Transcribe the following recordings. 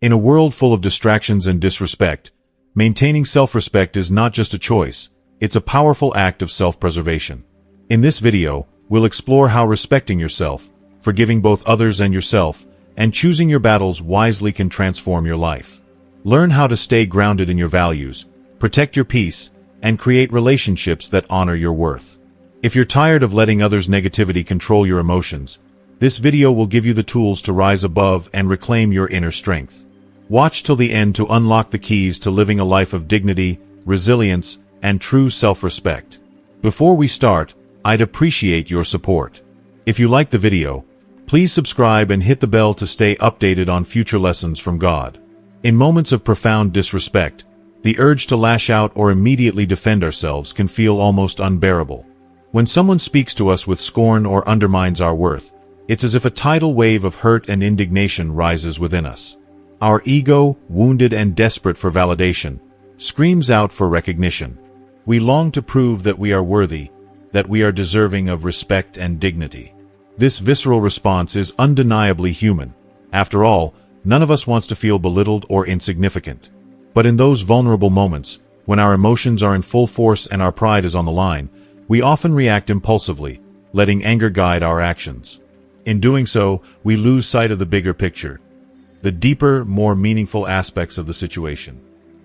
In a world full of distractions and disrespect, maintaining self-respect is not just a choice, it's a powerful act of self-preservation. In this video, we'll explore how respecting yourself, forgiving both others and yourself, and choosing your battles wisely can transform your life. Learn how to stay grounded in your values, protect your peace, and create relationships that honor your worth. If you're tired of letting others' negativity control your emotions, this video will give you the tools to rise above and reclaim your inner strength. Watch till the end to unlock the keys to living a life of dignity, resilience, and true self-respect. Before we start, I'd appreciate your support. If you like the video, please subscribe and hit the bell to stay updated on future lessons from God. In moments of profound disrespect, the urge to lash out or immediately defend ourselves can feel almost unbearable. When someone speaks to us with scorn or undermines our worth, it's as if a tidal wave of hurt and indignation rises within us. Our ego, wounded and desperate for validation, screams out for recognition. We long to prove that we are worthy, that we are deserving of respect and dignity. This visceral response is undeniably human. After all, none of us wants to feel belittled or insignificant. But in those vulnerable moments, when our emotions are in full force and our pride is on the line, we often react impulsively, letting anger guide our actions. In doing so, we lose sight of the bigger picture, the deeper, more meaningful aspects of the situation.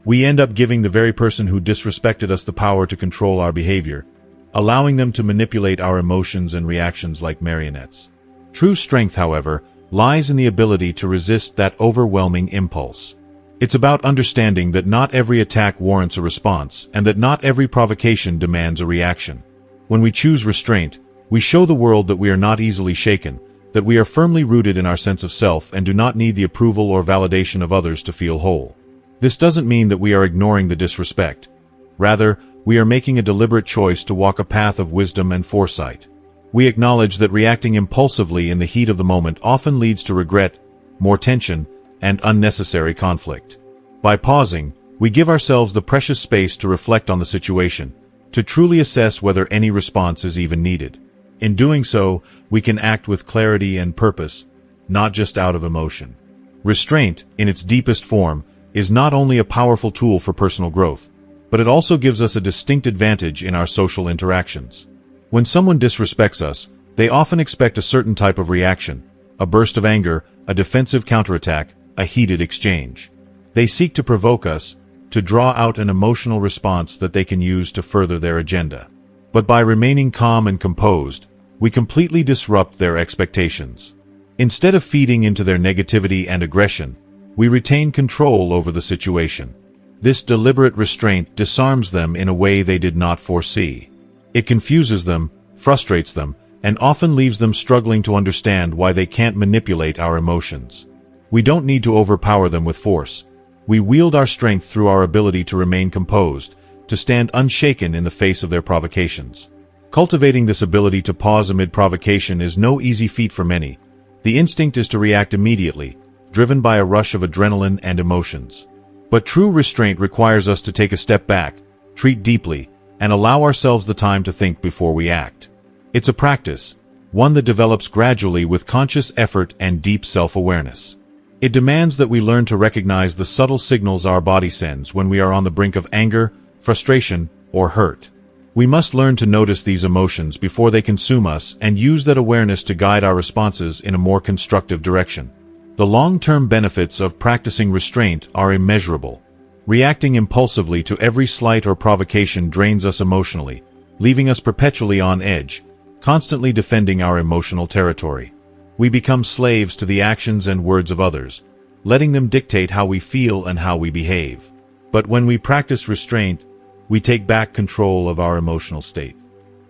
We end up giving the very person who disrespected us the power to control our behavior, allowing them to manipulate our emotions and reactions like marionettes. True strength, however, lies in the ability to resist that overwhelming impulse. It's about understanding that not every attack warrants a response, and that not every provocation demands a reaction. When we choose restraint, we show the world that we are not easily shaken, that we are firmly rooted in our sense of self and do not need the approval or validation of others to feel whole. This doesn't mean that we are ignoring the disrespect. Rather, we are making a deliberate choice to walk a path of wisdom and foresight. We acknowledge that reacting impulsively in the heat of the moment often leads to regret, more tension, and unnecessary conflict. By pausing, we give ourselves the precious space to reflect on the situation, to truly assess whether any response is even needed. In doing so, we can act with clarity and purpose, not just out of emotion. Restraint, in its deepest form, is not only a powerful tool for personal growth, but it also gives us a distinct advantage in our social interactions. When someone disrespects us, they often expect a certain type of reaction, a burst of anger, a defensive counterattack, a heated exchange. They seek to provoke us, to draw out an emotional response that they can use to further their agenda. But by remaining calm and composed, we completely disrupt their expectations. Instead of feeding into their negativity and aggression, we retain control over the situation. This deliberate restraint disarms them in a way they did not foresee. It confuses them, frustrates them, and often leaves them struggling to understand why they can't manipulate our emotions. We don't need to overpower them with force. We wield our strength through our ability to remain composed, to stand unshaken in the face of their provocations. Cultivating this ability to pause amid provocation is no easy feat for many. The instinct is to react immediately, driven by a rush of adrenaline and emotions. But true restraint requires us to take a step back, treat deeply, and allow ourselves the time to think before we act. It's a practice, one that develops gradually with conscious effort and deep self-awareness. It demands that we learn to recognize the subtle signals our body sends when we are on the brink of anger, frustration, or hurt. We must learn to notice these emotions before they consume us and use that awareness to guide our responses in a more constructive direction. The long-term benefits of practicing restraint are immeasurable. Reacting impulsively to every slight or provocation drains us emotionally, leaving us perpetually on edge, constantly defending our emotional territory. We become slaves to the actions and words of others, letting them dictate how we feel and how we behave. But when we practice restraint, we take back control of our emotional state.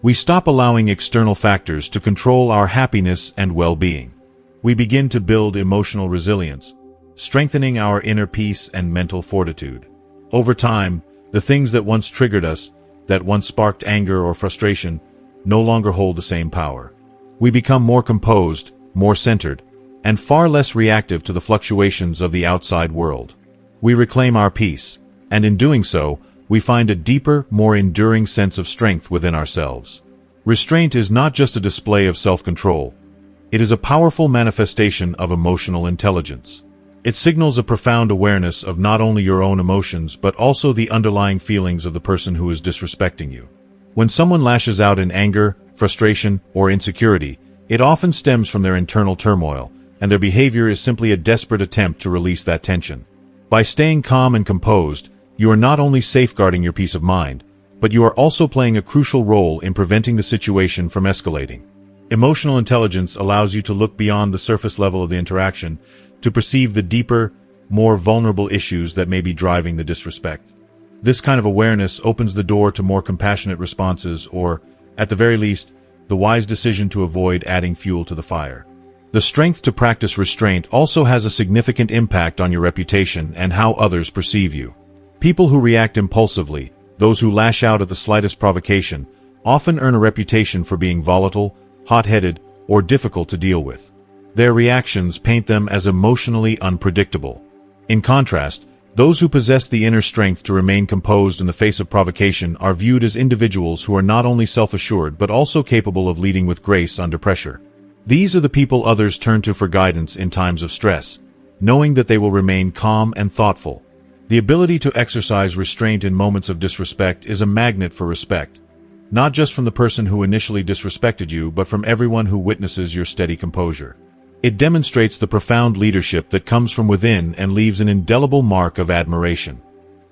We stop allowing external factors to control our happiness and well-being. We begin to build emotional resilience, strengthening our inner peace and mental fortitude. Over time, the things that once triggered us, that once sparked anger or frustration, no longer hold the same power. We become more composed, more centered, and far less reactive to the fluctuations of the outside world. We reclaim our peace, and in doing so, we find a deeper, more enduring sense of strength within ourselves. Restraint is not just a display of self-control. It is a powerful manifestation of emotional intelligence. It signals a profound awareness of not only your own emotions but also the underlying feelings of the person who is disrespecting you. When someone lashes out in anger, frustration, or insecurity, it often stems from their internal turmoil, and their behavior is simply a desperate attempt to release that tension. By staying calm and composed, you are not only safeguarding your peace of mind, but you are also playing a crucial role in preventing the situation from escalating. Emotional intelligence allows you to look beyond the surface level of the interaction to perceive the deeper, more vulnerable issues that may be driving the disrespect. This kind of awareness opens the door to more compassionate responses or, at the very least, the wise decision to avoid adding fuel to the fire. The strength to practice restraint also has a significant impact on your reputation and how others perceive you. People who react impulsively, those who lash out at the slightest provocation, often earn a reputation for being volatile, hot-headed, or difficult to deal with. Their reactions paint them as emotionally unpredictable. In contrast, those who possess the inner strength to remain composed in the face of provocation are viewed as individuals who are not only self-assured but also capable of leading with grace under pressure. These are the people others turn to for guidance in times of stress, knowing that they will remain calm and thoughtful. The ability to exercise restraint in moments of disrespect is a magnet for respect, not just from the person who initially disrespected you, but from everyone who witnesses your steady composure. It demonstrates the profound leadership that comes from within and leaves an indelible mark of admiration.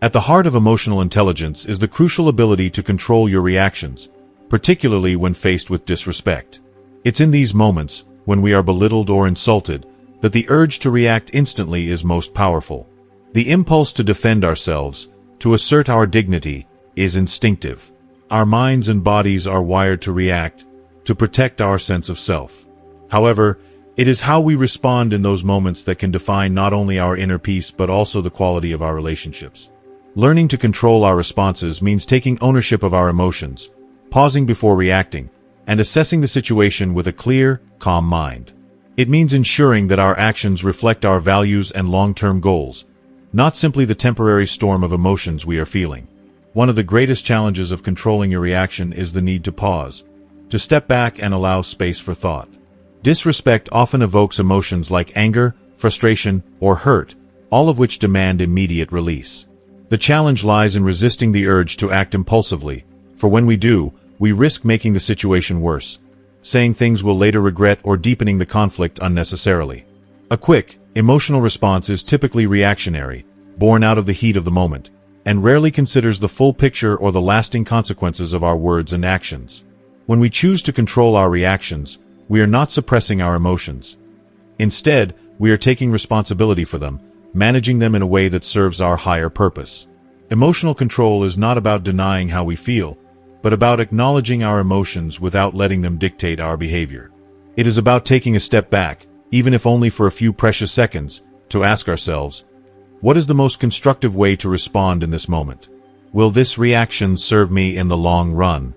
At the heart of emotional intelligence is the crucial ability to control your reactions, particularly when faced with disrespect. It's in these moments, when we are belittled or insulted, that the urge to react instantly is most powerful. The impulse to defend ourselves, to assert our dignity, is instinctive. Our minds and bodies are wired to react, to protect our sense of self. However, it is how we respond in those moments that can define not only our inner peace but also the quality of our relationships. Learning to control our responses means taking ownership of our emotions, pausing before reacting, and assessing the situation with a clear, calm mind. It means ensuring that our actions reflect our values and long-term goals, not simply the temporary storm of emotions we are feeling. One of the greatest challenges of controlling your reaction is the need to pause, to step back and allow space for thought. Disrespect often evokes emotions like anger, frustration, or hurt, all of which demand immediate release. The challenge lies in resisting the urge to act impulsively, for when we do, we risk making the situation worse, saying things we'll later regret or deepening the conflict unnecessarily. A quick, emotional response is typically reactionary, born out of the heat of the moment, and rarely considers the full picture or the lasting consequences of our words and actions. When we choose to control our reactions, we are not suppressing our emotions. Instead, we are taking responsibility for them, managing them in a way that serves our higher purpose. Emotional control is not about denying how we feel, but about acknowledging our emotions without letting them dictate our behavior. It is about taking a step back, even if only for a few precious seconds, to ask ourselves, what is the most constructive way to respond in this moment? Will this reaction serve me in the long run?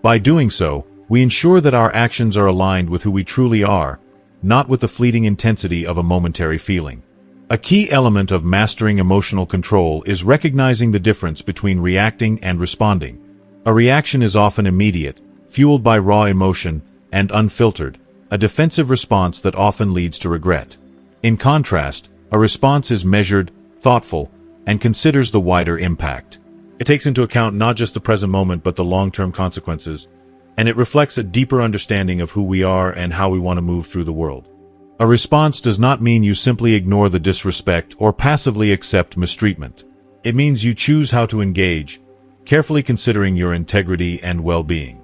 By doing so, we ensure that our actions are aligned with who we truly are, not with the fleeting intensity of a momentary feeling. A key element of mastering emotional control is recognizing the difference between reacting and responding. A reaction is often immediate, fueled by raw emotion, and unfiltered, a defensive response that often leads to regret. In contrast, a response is measured, thoughtful, and considers the wider impact. It takes into account not just the present moment but the long-term consequences, and it reflects a deeper understanding of who we are and how we want to move through the world. A response does not mean you simply ignore the disrespect or passively accept mistreatment. It means you choose how to engage, carefully considering your integrity and well-being.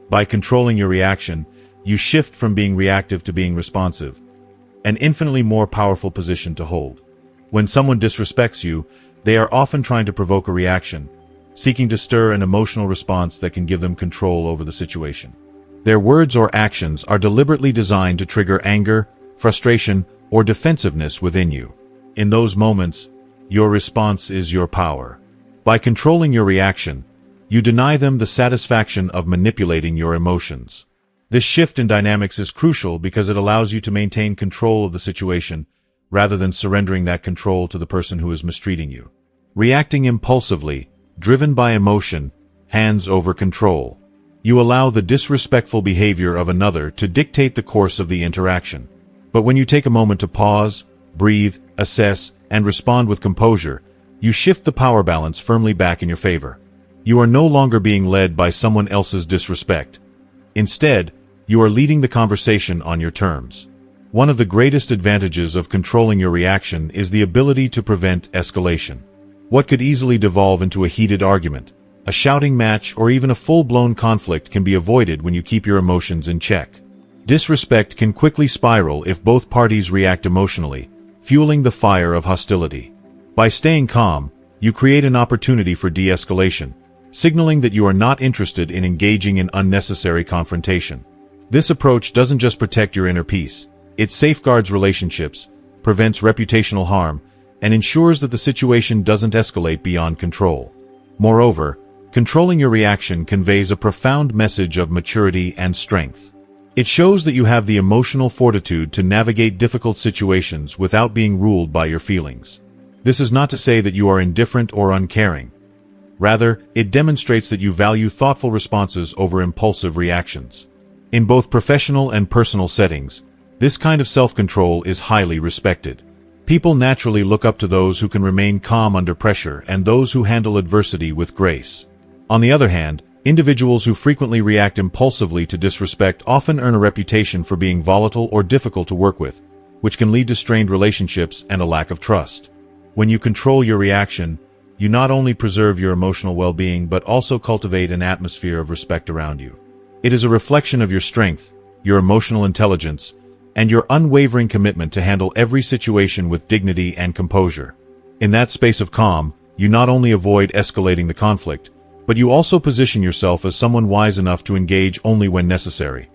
By controlling your reaction, you shift from being reactive to being responsive, an infinitely more powerful position to hold. When someone disrespects you, they are often trying to provoke a reaction, seeking to stir an emotional response that can give them control over the situation. Their words or actions are deliberately designed to trigger anger, frustration, or defensiveness within you. In those moments, your response is your power. By controlling your reaction, you deny them the satisfaction of manipulating your emotions. This shift in dynamics is crucial because it allows you to maintain control of the situation rather than surrendering that control to the person who is mistreating you. Reacting impulsively, driven by emotion, hands over control. You allow the disrespectful behavior of another to dictate the course of the interaction. But when you take a moment to pause, breathe, assess, and respond with composure, you shift the power balance firmly back in your favor. You are no longer being led by someone else's disrespect. Instead, you are leading the conversation on your terms. One of the greatest advantages of controlling your reaction is the ability to prevent escalation. What could easily devolve into a heated argument, a shouting match, or even a full-blown conflict can be avoided when you keep your emotions in check. Disrespect can quickly spiral if both parties react emotionally, fueling the fire of hostility. By staying calm, you create an opportunity for de-escalation, signaling that you are not interested in engaging in unnecessary confrontation. This approach doesn't just protect your inner peace, it safeguards relationships, prevents reputational harm, and ensures that the situation doesn't escalate beyond control. Moreover, controlling your reaction conveys a profound message of maturity and strength. It shows that you have the emotional fortitude to navigate difficult situations without being ruled by your feelings. This is not to say that you are indifferent or uncaring. Rather, it demonstrates that you value thoughtful responses over impulsive reactions. In both professional and personal settings, this kind of self-control is highly respected. People naturally look up to those who can remain calm under pressure and those who handle adversity with grace. On the other hand, individuals who frequently react impulsively to disrespect often earn a reputation for being volatile or difficult to work with, which can lead to strained relationships and a lack of trust. When you control your reaction, you not only preserve your emotional well-being but also cultivate an atmosphere of respect around you. It is a reflection of your strength, your emotional intelligence, and your unwavering commitment to handle every situation with dignity and composure. In that space of calm, you not only avoid escalating the conflict, but you also position yourself as someone wise enough to engage only when necessary.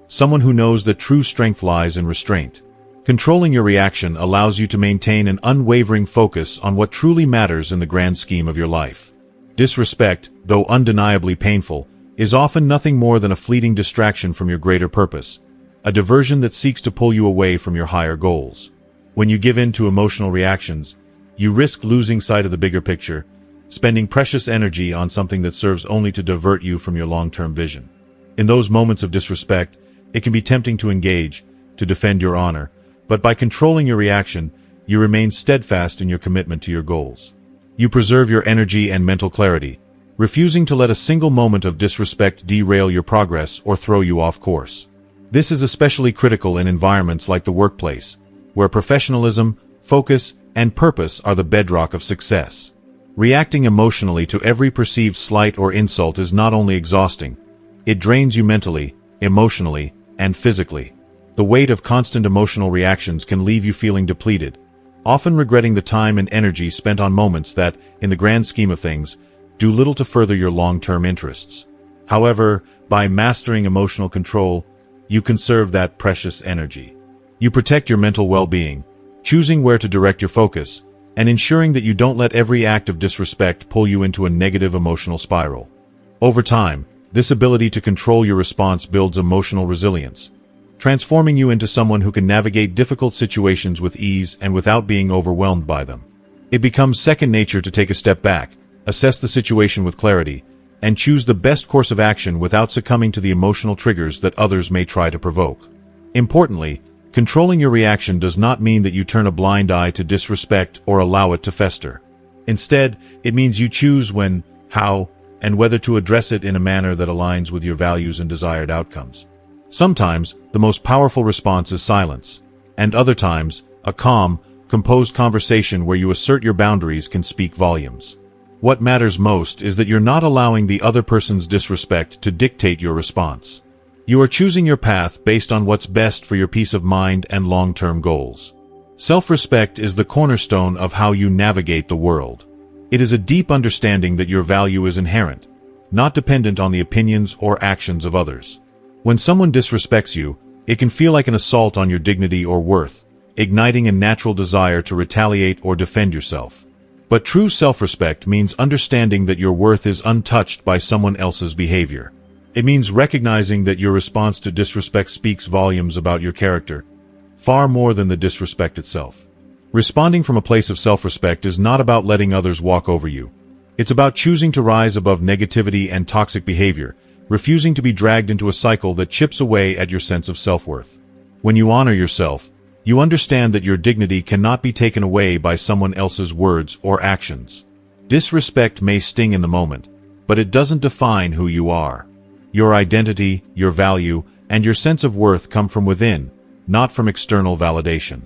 Someone who knows that true strength lies in restraint. Controlling your reaction allows you to maintain an unwavering focus on what truly matters in the grand scheme of your life. Disrespect, though undeniably painful, is often nothing more than a fleeting distraction from your greater purpose, a diversion that seeks to pull you away from your higher goals. When you give in to emotional reactions, you risk losing sight of the bigger picture, spending precious energy on something that serves only to divert you from your long-term vision. In those moments of disrespect, it can be tempting to engage, to defend your honor, but by controlling your reaction, you remain steadfast in your commitment to your goals. You preserve your energy and mental clarity, refusing to let a single moment of disrespect derail your progress or throw you off course. This is especially critical in environments like the workplace, where professionalism, focus, and purpose are the bedrock of success. Reacting emotionally to every perceived slight or insult is not only exhausting, it drains you mentally, emotionally, and physically. The weight of constant emotional reactions can leave you feeling depleted, often regretting the time and energy spent on moments that, in the grand scheme of things, do little to further your long-term interests. However, by mastering emotional control, you conserve that precious energy. You protect your mental well-being, choosing where to direct your focus, and ensuring that you don't let every act of disrespect pull you into a negative emotional spiral. Over time, this ability to control your response builds emotional resilience, transforming you into someone who can navigate difficult situations with ease and without being overwhelmed by them. It becomes second nature to take a step back, assess the situation with clarity, and choose the best course of action without succumbing to the emotional triggers that others may try to provoke. Importantly, controlling your reaction does not mean that you turn a blind eye to disrespect or allow it to fester. Instead, it means you choose when, how, and whether to address it in a manner that aligns with your values and desired outcomes. Sometimes, the most powerful response is silence, and other times, a calm, composed conversation where you assert your boundaries can speak volumes. What matters most is that you're not allowing the other person's disrespect to dictate your response. You are choosing your path based on what's best for your peace of mind and long-term goals. Self-respect is the cornerstone of how you navigate the world. It is a deep understanding that your value is inherent, not dependent on the opinions or actions of others. When someone disrespects you, it can feel like an assault on your dignity or worth, igniting a natural desire to retaliate or defend yourself. But true self-respect means understanding that your worth is untouched by someone else's behavior. It means recognizing that your response to disrespect speaks volumes about your character, far more than the disrespect itself. Responding from a place of self-respect is not about letting others walk over you. It's about choosing to rise above negativity and toxic behavior, refusing to be dragged into a cycle that chips away at your sense of self-worth. When you honor yourself, You understand that your dignity cannot be taken away by someone else's words or actions. Disrespect may sting in the moment, but it doesn't define who you are. Your identity, your value, and your sense of worth come from within, not from external validation.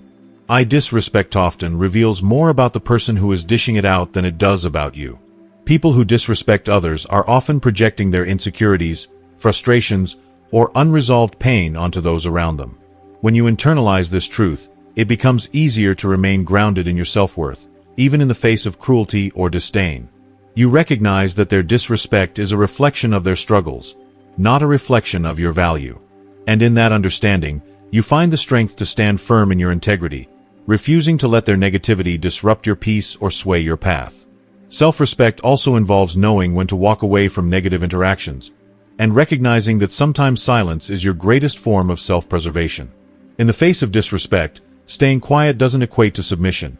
Disrespect often reveals more about the person who is dishing it out than it does about you. People who disrespect others are often projecting their insecurities, frustrations, or unresolved pain onto those around them. When you internalize this truth, it becomes easier to remain grounded in your self-worth, even in the face of cruelty or disdain. You recognize that their disrespect is a reflection of their struggles, not a reflection of your value. And in that understanding, you find the strength to stand firm in your integrity, refusing to let their negativity disrupt your peace or sway your path. Self-respect also involves knowing when to walk away from negative interactions, and recognizing that sometimes silence is your greatest form of self-preservation. In the face of disrespect, staying quiet doesn't equate to submission.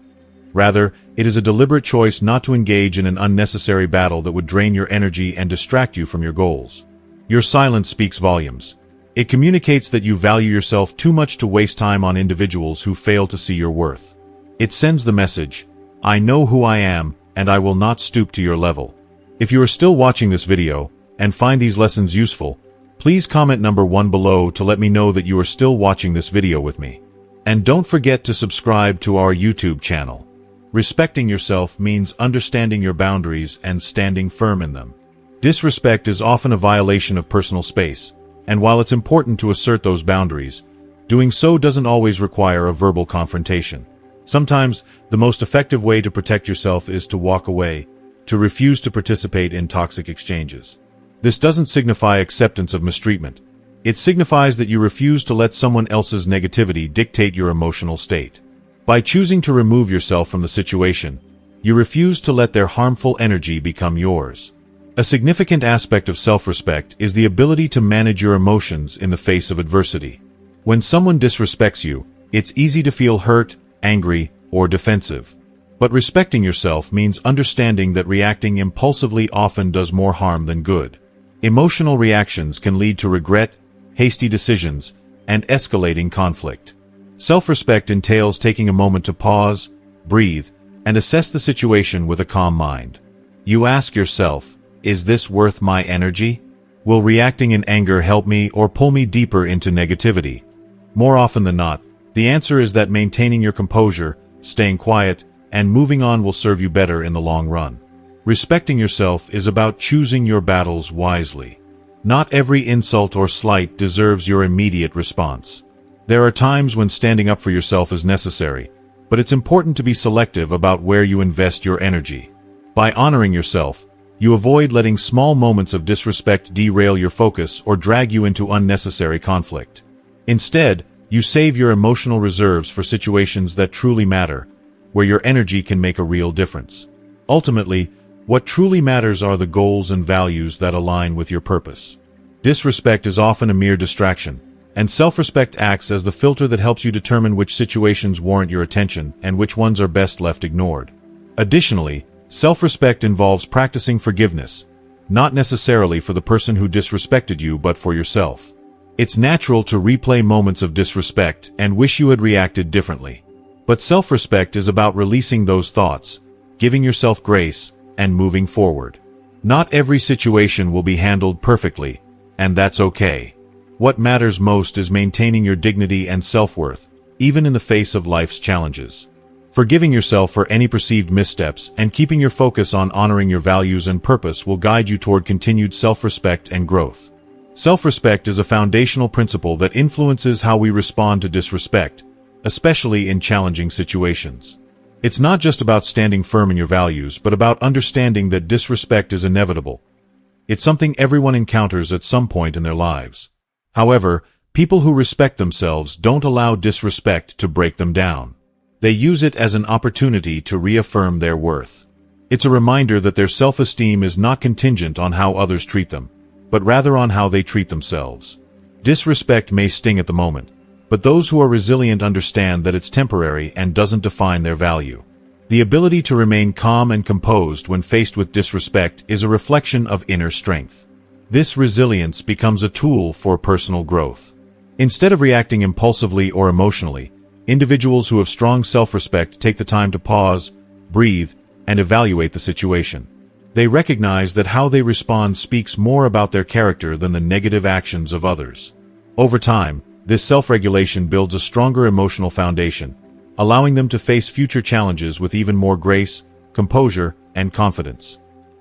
Rather, it is a deliberate choice not to engage in an unnecessary battle that would drain your energy and distract you from your goals. Your silence speaks volumes. It communicates that you value yourself too much to waste time on individuals who fail to see your worth. It sends the message, "I know who I am, and I will not stoop to your level." If you are still watching this video, and find these lessons useful, please comment number 1 below to let me know that you are still watching this video with me. And don't forget to subscribe to our YouTube channel. Respecting yourself means understanding your boundaries and standing firm in them. Disrespect is often a violation of personal space, and while it's important to assert those boundaries, doing so doesn't always require a verbal confrontation. Sometimes, the most effective way to protect yourself is to walk away, to refuse to participate in toxic exchanges. This doesn't signify acceptance of mistreatment. It signifies that you refuse to let someone else's negativity dictate your emotional state. By choosing to remove yourself from the situation, you refuse to let their harmful energy become yours. A significant aspect of self-respect is the ability to manage your emotions in the face of adversity. When someone disrespects you, it's easy to feel hurt, angry, or defensive. But respecting yourself means understanding that reacting impulsively often does more harm than good. Emotional reactions can lead to regret, hasty decisions, and escalating conflict. Self-respect entails taking a moment to pause, breathe, and assess the situation with a calm mind. You ask yourself, is this worth my energy? Will reacting in anger help me or pull me deeper into negativity? More often than not, the answer is that maintaining your composure, staying quiet, and moving on will serve you better in the long run. Respecting yourself is about choosing your battles wisely. Not every insult or slight deserves your immediate response. There are times when standing up for yourself is necessary, but it's important to be selective about where you invest your energy. By honoring yourself, you avoid letting small moments of disrespect derail your focus or drag you into unnecessary conflict. Instead, you save your emotional reserves for situations that truly matter, where your energy can make a real difference. Ultimately, what truly matters are the goals and values that align with your purpose. Disrespect is often a mere distraction, and self-respect acts as the filter that helps you determine which situations warrant your attention and which ones are best left ignored. Additionally, self-respect involves practicing forgiveness, not necessarily for the person who disrespected you but for yourself. It's natural to replay moments of disrespect and wish you had reacted differently. But self-respect is about releasing those thoughts, giving yourself grace, and moving forward. Not every situation will be handled perfectly, and that's okay. What matters most is maintaining your dignity and self-worth, even in the face of life's challenges. Forgiving yourself for any perceived missteps and keeping your focus on honoring your values and purpose will guide you toward continued self-respect and growth. Self-respect is a foundational principle that influences how we respond to disrespect, especially in challenging situations. It's not just about standing firm in your values, but about understanding that disrespect is inevitable. It's something everyone encounters at some point in their lives. However, people who respect themselves don't allow disrespect to break them down. They use it as an opportunity to reaffirm their worth. It's a reminder that their self-esteem is not contingent on how others treat them, but rather on how they treat themselves. Disrespect may sting at the moment, but those who are resilient understand that it's temporary and doesn't define their value. The ability to remain calm and composed when faced with disrespect is a reflection of inner strength. This resilience becomes a tool for personal growth. Instead of reacting impulsively or emotionally, Individuals who have strong self-respect take the time to pause, breathe, and evaluate the situation. They recognize that how they respond speaks more about their character than the negative actions of others. Over time, this self-regulation builds a stronger emotional foundation, allowing them to face future challenges with even more grace, composure, and confidence.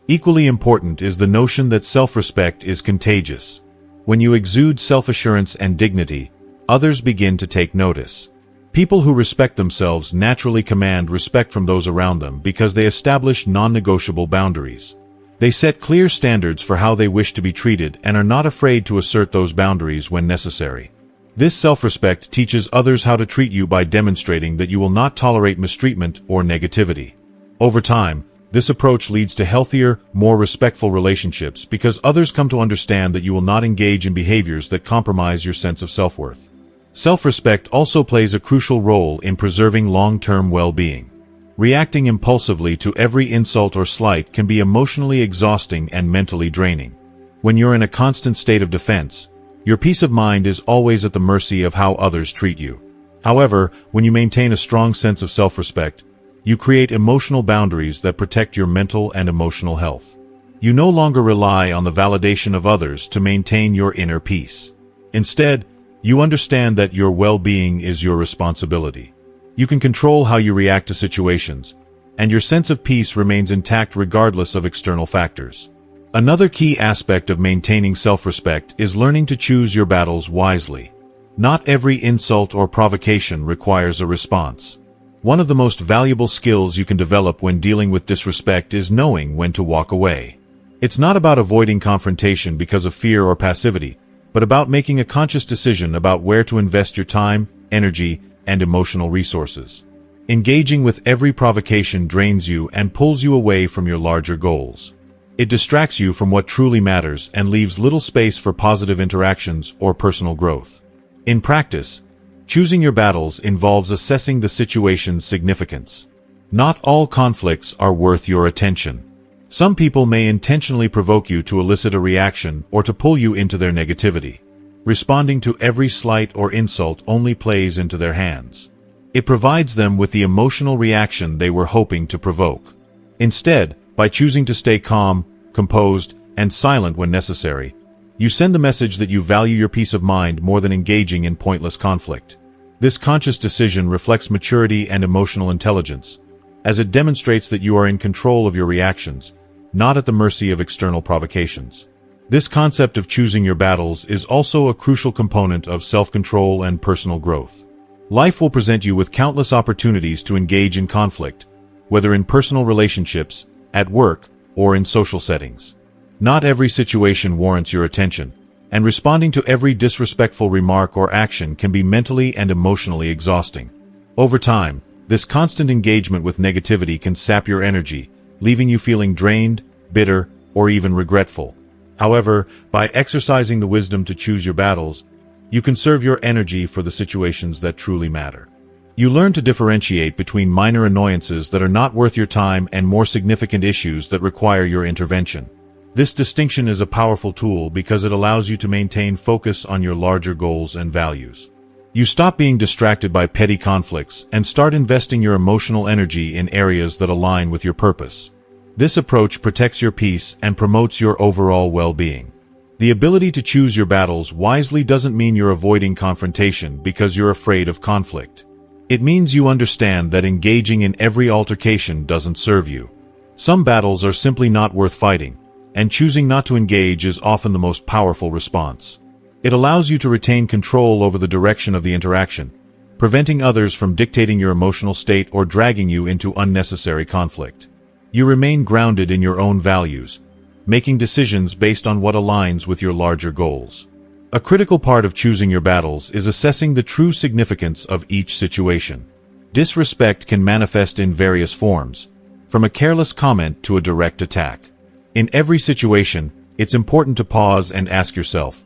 Equally important is the notion that self-respect is contagious. When you exude self-assurance and dignity, others begin to take notice. People who respect themselves naturally command respect from those around them because they establish non-negotiable boundaries. They set clear standards for how they wish to be treated and are not afraid to assert those boundaries when necessary. This self-respect teaches others how to treat you by demonstrating that you will not tolerate mistreatment or negativity. Over time, this approach leads to healthier, more respectful relationships because others come to understand that you will not engage in behaviors that compromise your sense of self-worth. Self-respect also plays a crucial role in preserving long-term well-being. Reacting impulsively to every insult or slight can be emotionally exhausting and mentally draining. When you're in a constant state of defense, your peace of mind is always at the mercy of how others treat you. However, when you maintain a strong sense of self-respect, you create emotional boundaries that protect your mental and emotional health. You no longer rely on the validation of others to maintain your inner peace. Instead, you understand that your well-being is your responsibility. You can control how you react to situations, and your sense of peace remains intact regardless of external factors. Another key aspect of maintaining self-respect is learning to choose your battles wisely. Not every insult or provocation requires a response. One of the most valuable skills you can develop when dealing with disrespect is knowing when to walk away. It's not about avoiding confrontation because of fear or passivity, but about making a conscious decision about where to invest your time, energy, and emotional resources. Engaging with every provocation drains you and pulls you away from your larger goals. It distracts you from what truly matters and leaves little space for positive interactions or personal growth. In practice, choosing your battles involves assessing the situation's significance. Not all conflicts are worth your attention. Some people may intentionally provoke you to elicit a reaction or to pull you into their negativity. Responding to every slight or insult only plays into their hands. It provides them with the emotional reaction they were hoping to provoke. Instead, by choosing to stay calm, composed, and silent when necessary, you send the message that you value your peace of mind more than engaging in pointless conflict. This conscious decision reflects maturity and emotional intelligence, as it demonstrates that you are in control of your reactions, not at the mercy of external provocations. This concept of choosing your battles is also a crucial component of self-control and personal growth. Life will present you with countless opportunities to engage in conflict, whether in personal relationships, at work, or in social settings. Not every situation warrants your attention, and responding to every disrespectful remark or action can be mentally and emotionally exhausting. Over time, this constant engagement with negativity can sap your energy, leaving you feeling drained, bitter, or even regretful. However, by exercising the wisdom to choose your battles, you conserve your energy for the situations that truly matter. You learn to differentiate between minor annoyances that are not worth your time and more significant issues that require your intervention. This distinction is a powerful tool because it allows you to maintain focus on your larger goals and values. You stop being distracted by petty conflicts and start investing your emotional energy in areas that align with your purpose. This approach protects your peace and promotes your overall well-being. The ability to choose your battles wisely doesn't mean you're avoiding confrontation because you're afraid of conflict. It means you understand that engaging in every altercation doesn't serve you. Some battles are simply not worth fighting, and choosing not to engage is often the most powerful response. It allows you to retain control over the direction of the interaction, preventing others from dictating your emotional state or dragging you into unnecessary conflict. You remain grounded in your own values, making decisions based on what aligns with your larger goals. A critical part of choosing your battles is assessing the true significance of each situation. Disrespect can manifest in various forms, from a careless comment to a direct attack. In every situation, it's important to pause and ask yourself,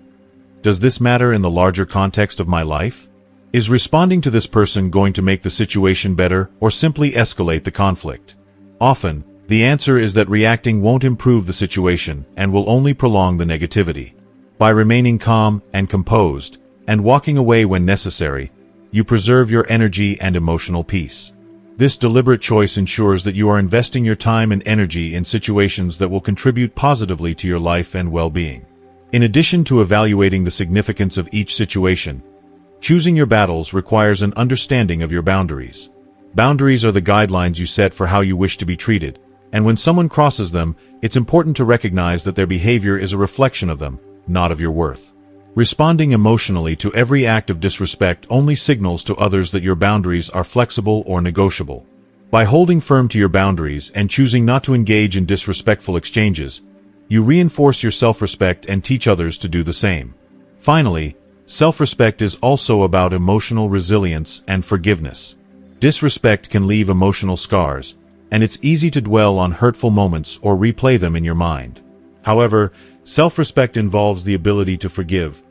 does this matter in the larger context of my life? Is responding to this person going to make the situation better or simply escalate the conflict? Often, the answer is that reacting won't improve the situation and will only prolong the negativity. By remaining calm and composed, and walking away when necessary, you preserve your energy and emotional peace. This deliberate choice ensures that you are investing your time and energy in situations that will contribute positively to your life and well-being. In addition to evaluating the significance of each situation, choosing your battles requires an understanding of your boundaries. Boundaries are the guidelines you set for how you wish to be treated, and when someone crosses them, it's important to recognize that their behavior is a reflection of them, not of your worth. Responding emotionally to every act of disrespect only signals to others that your boundaries are flexible or negotiable. By holding firm to your boundaries and choosing not to engage in disrespectful exchanges, you reinforce your self-respect and teach others to do the same. Finally, self-respect is also about emotional resilience and forgiveness. Disrespect can leave emotional scars, and it's easy to dwell on hurtful moments or replay them in your mind. However, self-respect involves the ability to forgive,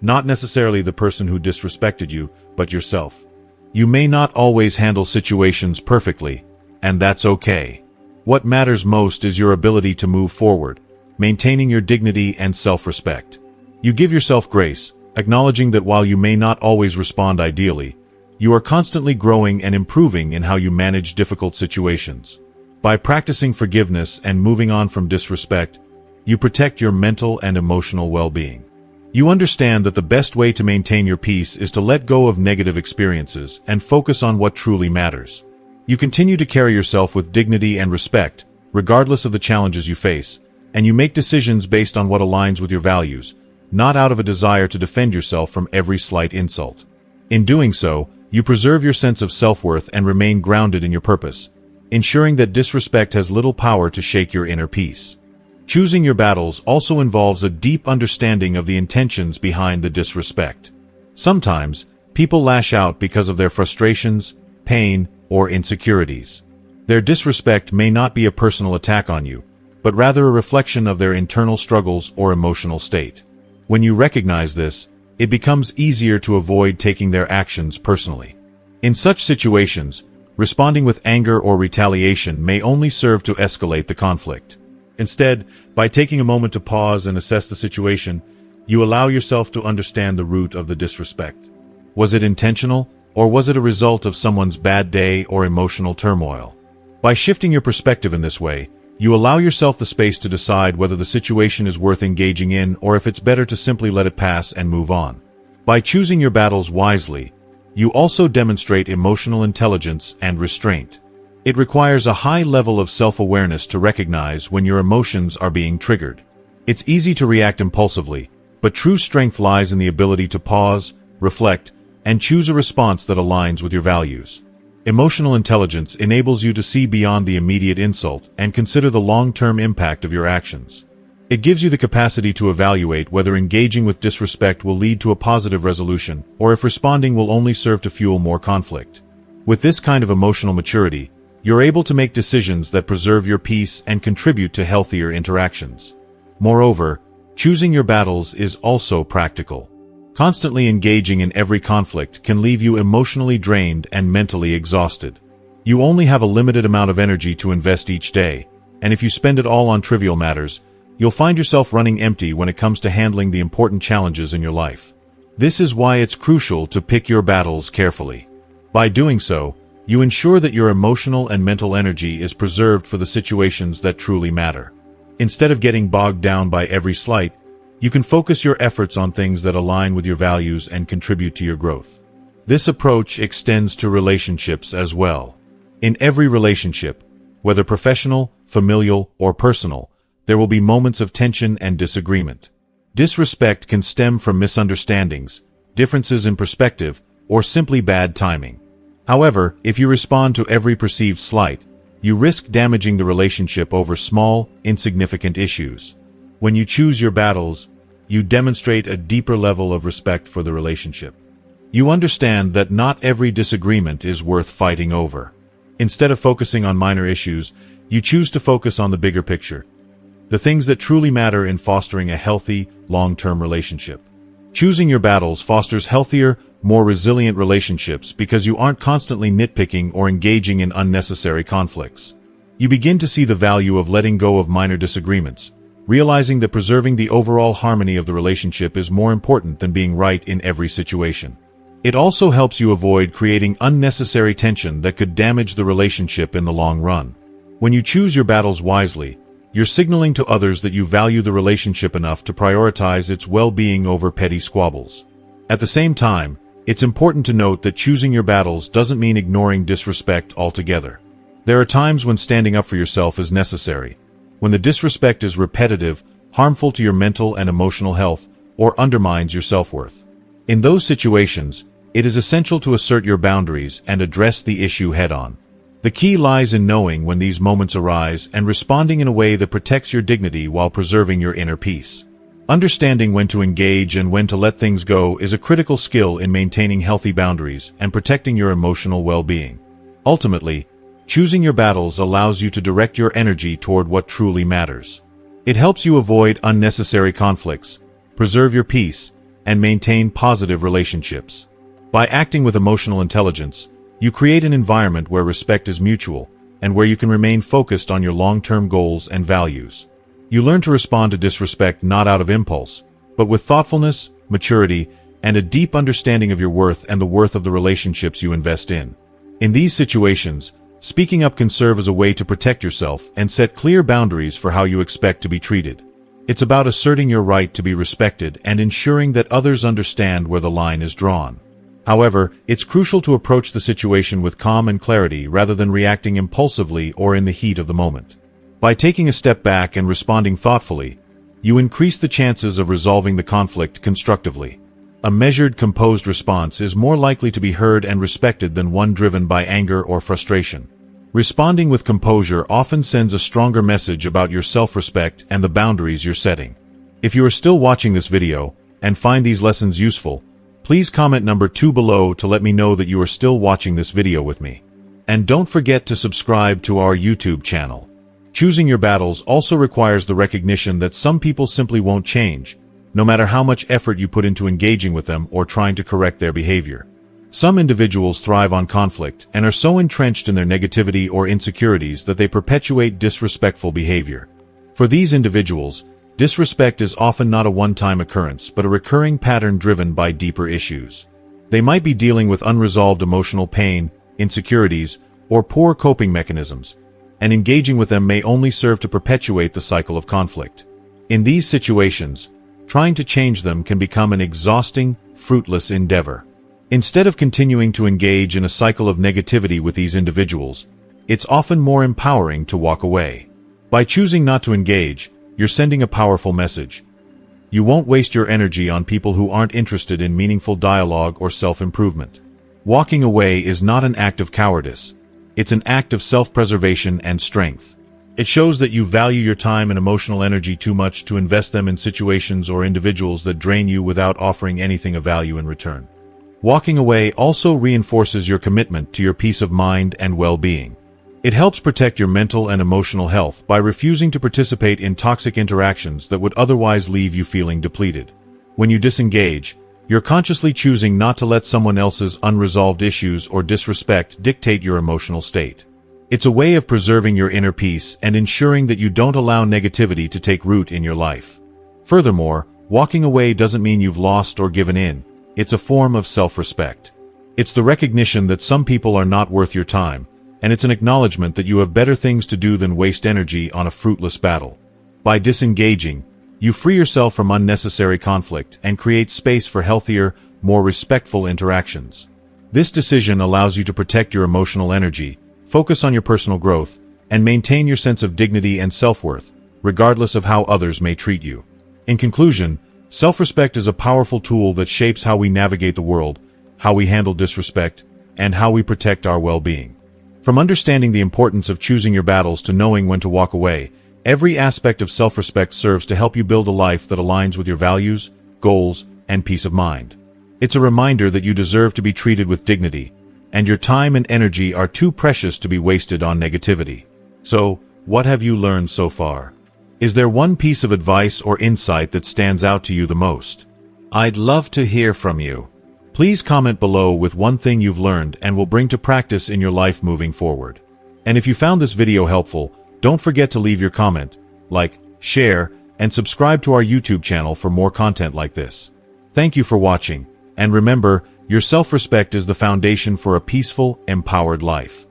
not necessarily the person who disrespected you, but yourself. You may not always handle situations perfectly, and that's okay. What matters most is your ability to move forward, maintaining your dignity and self-respect. You give yourself grace, acknowledging that while you may not always respond ideally, you are constantly growing and improving in how you manage difficult situations. By practicing forgiveness and moving on from disrespect, you protect your mental and emotional well-being. You understand that the best way to maintain your peace is to let go of negative experiences and focus on what truly matters. You continue to carry yourself with dignity and respect, regardless of the challenges you face, and you make decisions based on what aligns with your values, not out of a desire to defend yourself from every slight insult. In doing so, you preserve your sense of self-worth and remain grounded in your purpose, ensuring that disrespect has little power to shake your inner peace. Choosing your battles also involves a deep understanding of the intentions behind the disrespect. Sometimes, people lash out because of their frustrations, pain, or insecurities. Their disrespect may not be a personal attack on you, but rather a reflection of their internal struggles or emotional state. When you recognize this, it becomes easier to avoid taking their actions personally. In such situations, responding with anger or retaliation may only serve to escalate the conflict. Instead, by taking a moment to pause and assess the situation, you allow yourself to understand the root of the disrespect. Was it intentional, or was it a result of someone's bad day or emotional turmoil? By shifting your perspective in this way, you allow yourself the space to decide whether the situation is worth engaging in or if it's better to simply let it pass and move on. By choosing your battles wisely, you also demonstrate emotional intelligence and restraint. It requires a high level of self-awareness to recognize when your emotions are being triggered. It's easy to react impulsively, but true strength lies in the ability to pause, reflect, and choose a response that aligns with your values. Emotional intelligence enables you to see beyond the immediate insult and consider the long-term impact of your actions. It gives you the capacity to evaluate whether engaging with disrespect will lead to a positive resolution or if responding will only serve to fuel more conflict. With this kind of emotional maturity, you're able to make decisions that preserve your peace and contribute to healthier interactions. Moreover, choosing your battles is also practical. Constantly engaging in every conflict can leave you emotionally drained and mentally exhausted. You only have a limited amount of energy to invest each day, and if you spend it all on trivial matters, you'll find yourself running empty when it comes to handling the important challenges in your life. This is why it's crucial to pick your battles carefully. By doing so, you ensure that your emotional and mental energy is preserved for the situations that truly matter. Instead of getting bogged down by every slight, you can focus your efforts on things that align with your values and contribute to your growth. This approach extends to relationships as well. In every relationship, whether professional, familial, or personal, there will be moments of tension and disagreement. Disrespect can stem from misunderstandings, differences in perspective, or simply bad timing. However, if you respond to every perceived slight, you risk damaging the relationship over small, insignificant issues. When you choose your battles, you demonstrate a deeper level of respect for the relationship. You understand that not every disagreement is worth fighting over. Instead of focusing on minor issues, you choose to focus on the bigger picture, the things that truly matter in fostering a healthy, long-term relationship. Choosing your battles fosters healthier, more resilient relationships because you aren't constantly nitpicking or engaging in unnecessary conflicts. You begin to see the value of letting go of minor disagreements, realizing that preserving the overall harmony of the relationship is more important than being right in every situation. It also helps you avoid creating unnecessary tension that could damage the relationship in the long run. When you choose your battles wisely, you're signaling to others that you value the relationship enough to prioritize its well-being over petty squabbles. At the same time, it's important to note that choosing your battles doesn't mean ignoring disrespect altogether. There are times when standing up for yourself is necessary, when the disrespect is repetitive, harmful to your mental and emotional health, or undermines your self-worth. In those situations, it is essential to assert your boundaries and address the issue head-on. The key lies in knowing when these moments arise and responding in a way that protects your dignity while preserving your inner peace. Understanding when to engage and when to let things go is a critical skill in maintaining healthy boundaries and protecting your emotional well-being. Ultimately, choosing your battles allows you to direct your energy toward what truly matters. It helps you avoid unnecessary conflicts, preserve your peace, and maintain positive relationships. By acting with emotional intelligence, you create an environment where respect is mutual and where you can remain focused on your long-term goals and values. You learn to respond to disrespect not out of impulse, but with thoughtfulness, maturity, and a deep understanding of your worth and the worth of the relationships you invest in. In these situations, speaking up can serve as a way to protect yourself and set clear boundaries for how you expect to be treated. It's about asserting your right to be respected and ensuring that others understand where the line is drawn. However, it's crucial to approach the situation with calm and clarity rather than reacting impulsively or in the heat of the moment. By taking a step back and responding thoughtfully, you increase the chances of resolving the conflict constructively. A measured, composed response is more likely to be heard and respected than one driven by anger or frustration. Responding with composure often sends a stronger message about your self-respect and the boundaries you're setting. If you are still watching this video and find these lessons useful, please comment number 2 below to let me know that you are still watching this video with me. And don't forget to subscribe to our YouTube channel. Choosing your battles also requires the recognition that some people simply won't change, no matter how much effort you put into engaging with them or trying to correct their behavior. Some individuals thrive on conflict and are so entrenched in their negativity or insecurities that they perpetuate disrespectful behavior. For these individuals, disrespect is often not a one-time occurrence but a recurring pattern driven by deeper issues. They might be dealing with unresolved emotional pain, insecurities, or poor coping mechanisms, and engaging with them may only serve to perpetuate the cycle of conflict. In these situations, trying to change them can become an exhausting, fruitless endeavor. Instead of continuing to engage in a cycle of negativity with these individuals, it's often more empowering to walk away. By choosing not to engage, you're sending a powerful message. You won't waste your energy on people who aren't interested in meaningful dialogue or self-improvement. Walking away is not an act of cowardice. It's an act of self-preservation and strength. It shows that you value your time and emotional energy too much to invest them in situations or individuals that drain you without offering anything of value in return. Walking away also reinforces your commitment to your peace of mind and well-being. It helps protect your mental and emotional health by refusing to participate in toxic interactions that would otherwise leave you feeling depleted. When you disengage, you're consciously choosing not to let someone else's unresolved issues or disrespect dictate your emotional state. It's a way of preserving your inner peace and ensuring that you don't allow negativity to take root in your life. Furthermore, walking away doesn't mean you've lost or given in. It's a form of self-respect. It's the recognition that some people are not worth your time, and it's an acknowledgement that you have better things to do than waste energy on a fruitless battle. By disengaging, you free yourself from unnecessary conflict and create space for healthier, more respectful interactions. This decision allows you to protect your emotional energy, focus on your personal growth, and maintain your sense of dignity and self-worth, regardless of how others may treat you. In conclusion, self-respect is a powerful tool that shapes how we navigate the world, how we handle disrespect, and how we protect our well-being. From understanding the importance of choosing your battles to knowing when to walk away, every aspect of self-respect serves to help you build a life that aligns with your values, goals, and peace of mind. It's a reminder that you deserve to be treated with dignity, and your time and energy are too precious to be wasted on negativity. So, what have you learned so far? Is there one piece of advice or insight that stands out to you the most? I'd love to hear from you. Please comment below with one thing you've learned and will bring to practice in your life moving forward. And if you found this video helpful, don't forget to leave your comment, like, share, and subscribe to our YouTube channel for more content like this. Thank you for watching, and remember, Your self-respect is the foundation for a peaceful, empowered life.